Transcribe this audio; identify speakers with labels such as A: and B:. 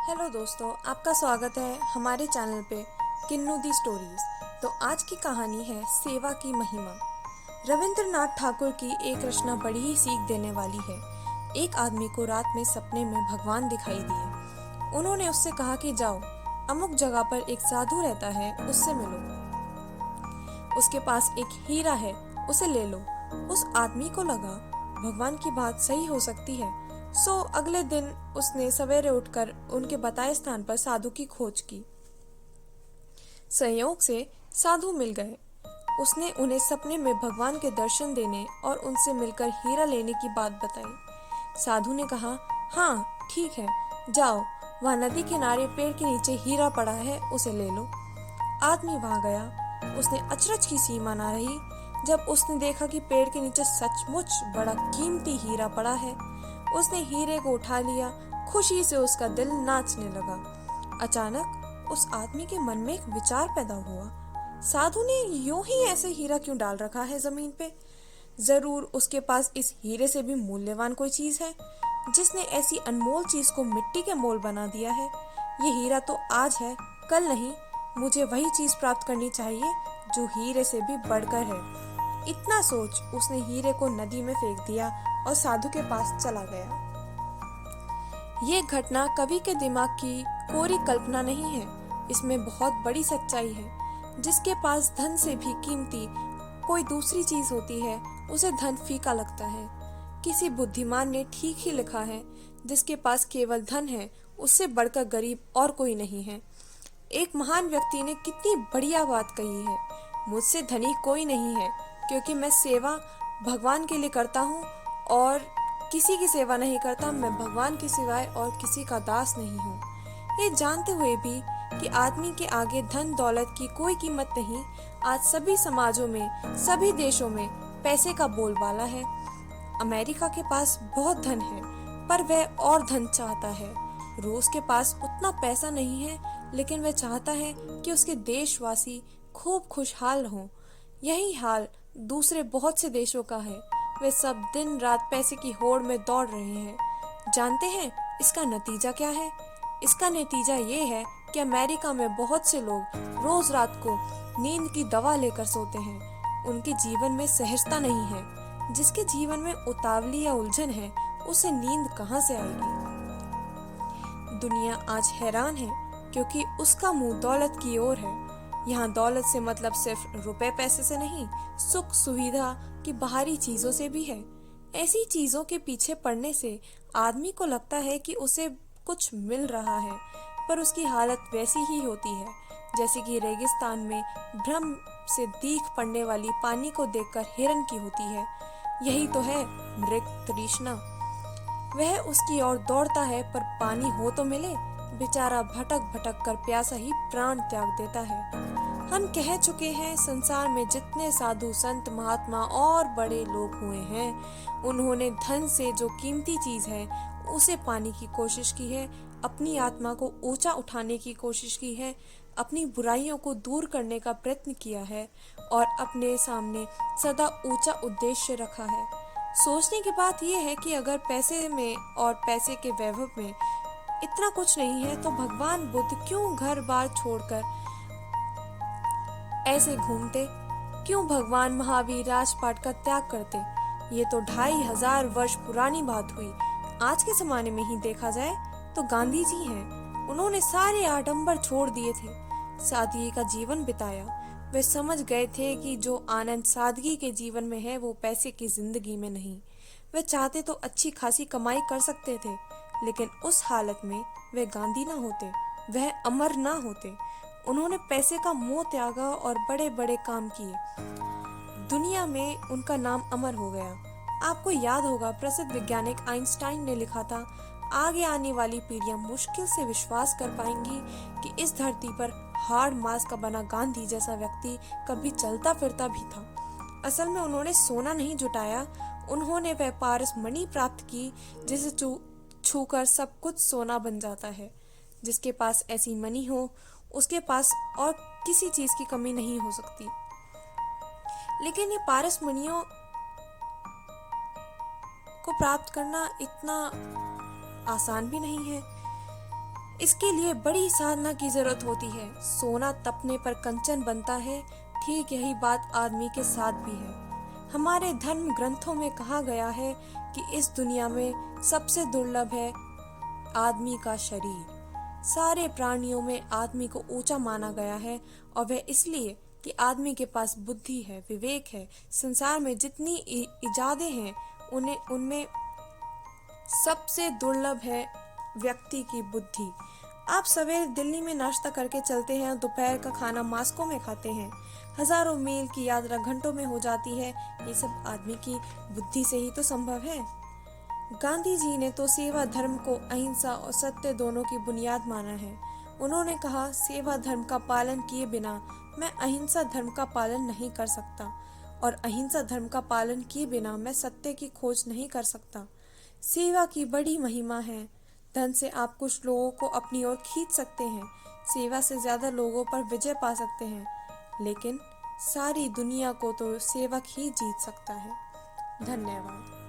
A: Hello दोस्तों, आपका स्वागत है हमारे चैनल पे किन्नू दी स्टोरीज। तो आज की कहानी है सेवा की महिमा। रविंद्रनाथ ठाकुर की एक रचना बड़ी ही सीख देने वाली है। एक आदमी को रात में सपने में भगवान दिखाई दिए। उन्होंने उससे कहा कि जाओ, अमुक जगह पर एक साधु रहता है, उससे मिलो। उसके पास एक हीरा है, उसे ले लो। उस आदमी को लगा भगवान की बात सही हो सकती है। सो अगले दिन उसने सवेरे उठकर उनके बताए स्थान पर साधु की खोज की। संयोग से साधु मिल गए। उसने उन्हें सपने में भगवान के दर्शन देने और उनसे मिलकर हीरा लेने की बात बताई। साधु ने कहा, हाँ ठीक है, जाओ, वहाँ नदी किनारे पेड़ के नीचे हीरा पड़ा है, उसे ले लो। आदमी वहां गया। उसने अचरज की सीमा ना रही जब उसने देखा कि पेड़ के नीचे सचमुच बड़ा कीमती हीरा पड़ा है। उसने हीरे को उठा लिया। खुशी से उसका दिल नाचने लगा। अचानक उस आदमी के मन में एक विचार पैदा हुआ। साधु ने यूं ही ऐसे हीरा क्यों डाल रखा है जमीन पे? जरूर उसके पास इस हीरे से भी मूल्यवान कोई चीज है, जिसने ऐसी अनमोल चीज को मिट्टी के मोल बना दिया है। ये हीरा तो आज है, कल नहीं। मुझे वही चीज प्राप्त करनी चाहिए जो हीरे से भी बढ़कर है। इतना सोच उसने हीरे को नदी में फेंक दिया और साधु के पास चला गया। ये घटना कवि के दिमाग की कोरी कल्पना नहीं है। इसमें बहुत बड़ी सच्चाई है। जिसके पास धन से भी कीमती कोई दूसरी चीज होती है, उसे धन फीका लगता है। किसी बुद्धिमान ने ठीक ही लिखा है, जिसके पास केवल धन है, उससे बढ़कर गरीब और कोई नहीं है। एक महान व्यक्ति ने कितनी बढ़िया बात कही है, मुझसे धनी कोई नहीं है, क्योंकि मैं सेवा भगवान के लिए करता हूँ और किसी की सेवा नहीं करता। मैं भगवान के सिवाय और किसी का दास नहीं हूँ। ये जानते हुए भी कि आदमी के आगे धन दौलत की कोई कीमत नहीं, आज सभी समाजों में, सभी देशों में पैसे का बोलबाला है। अमेरिका के पास बहुत धन है, पर वह और धन चाहता है। रूस के पास उतना पैसा नहीं है, लेकिन वह चाहता है कि उसके देशवासी खूब खुशहाल हों। यही हाल दूसरे बहुत से देशों का है। वे सब दिन रात पैसे की होड़ में दौड़ रहे हैं। जानते हैं इसका नतीजा क्या है? इसका नतीजा ये है कि अमेरिका में बहुत से लोग रोज रात को नींद की दवा लेकर सोते हैं। उनके जीवन में सहजता नहीं है। जिसके जीवन में उतावली या उलझन है, उसे नींद कहाँ से आएगी? दुनिया आज हैरान है, क्योंकि उसका मुंह दौलत की ओर है। यहाँ दौलत से मतलब सिर्फ रुपए पैसे से नहीं, सुख सुविधा की बाहरी चीजों से भी है। ऐसी चीजों के पीछे पड़ने से आदमी को लगता है कि उसे कुछ मिल रहा है, पर उसकी हालत वैसी ही होती है जैसे कि रेगिस्तान में भ्रम से दीख पड़ने वाली पानी को देखकर हिरन की होती है। यही तो है मृग तृष्णा। वह उसकी ओर दौड़ता है, पर पानी हो तो मिले। बेचारा भटक भटक कर प्यासा ही प्राण त्याग देता है। हम कह चुके हैं, संसार में जितने साधु संत महात्मा और बड़े लोग हुए हैं, उन्होंने धन से जो कीमती चीज है उसे पाने की कोशिश की है, अपनी आत्मा को ऊंचा उठाने की कोशिश की है, अपनी बुराइयों को दूर करने का प्रयत्न किया है और अपने सामने सदा ऊंचा उद्देश्य रखा है। सोचने की बात यह है कि अगर पैसे में और पैसे के वैभव में इतना कुछ नहीं है, तो भगवान बुद्ध क्यों घर बार छोड़कर ऐसे घूमते? क्यों भगवान महावीर राजपाट का त्याग करते? ये तो 2500 वर्ष पुरानी बात हुई। आज के जमाने में ही देखा जाए तो गांधी जी हैं। उन्होंने सारे आडंबर छोड़ दिए थे, सादगी का जीवन बिताया। वे समझ गए थे कि जो आनंद सादगी के जीवन में है, वो पैसे की जिंदगी में नहीं। वे चाहते तो अच्छी खासी कमाई कर सकते थे, लेकिन उस हालत में वे गांधी ना होते, वह अमर ना होते। उन्होंने पैसे का मोह त्यागा और बड़े बड़े काम किए। दुनिया में उनका नाम अमर हो गया। आपको याद होगा, प्रसिद्ध वैज्ञानिक आइंस्टाइन ने लिखा था, आगे आने वाली पीढ़ियां मुश्किल से विश्वास कर पाएंगी कि इस धरती पर हाड़ मांस का बना गांधी जैसा व्यक्ति कभी चलता फिरता भी था। असल में उन्होंने सोना नहीं जुटाया, उन्होंने वह पारस मणि प्राप्त की जिसे छूकर सब कुछ सोना बन जाता है। जिसके पास ऐसी मणि हो, उसके पास और किसी चीज की कमी नहीं हो सकती। लेकिन ये पारस मणियों को प्राप्त करना इतना आसान भी नहीं है। इसके लिए बड़ी साधना की जरूरत होती है। सोना तपने पर कंचन बनता है, ठीक यही बात आदमी के साथ भी है। हमारे धर्म ग्रंथों में कहा गया है कि इस दुनिया में सबसे दुर्लभ है आदमी का शरीर। सारे प्राणियों में आदमी को ऊंचा माना गया है, और वह इसलिए कि आदमी के पास बुद्धि है, विवेक है। संसार में जितनी इजादें हैं उनमें सबसे दुर्लभ है व्यक्ति की बुद्धि। आप सवेरे दिल्ली में नाश्ता करके चलते हैं, दोपहर का खाना मास्को में खाते हैं, हजारों मील की यात्रा घंटों में हो जाती है। ये सब आदमी की बुद्धि से ही तो संभव है। गांधी जी ने तो सेवा धर्म को अहिंसा और सत्य दोनों की बुनियाद माना है। उन्होंने कहा, सेवा धर्म का पालन किए बिना मैं अहिंसा धर्म का पालन नहीं कर सकता, और अहिंसा धर्म का पालन किए बिना मैं सत्य की खोज नहीं कर सकता। सेवा की बड़ी महिमा है। धन से आप कुछ लोगों को अपनी ओर खींच सकते हैं, सेवा से ज्यादा लोगों पर विजय पा सकते हैं, लेकिन सारी दुनिया को तो सेवक ही जीत सकता है। धन्यवाद।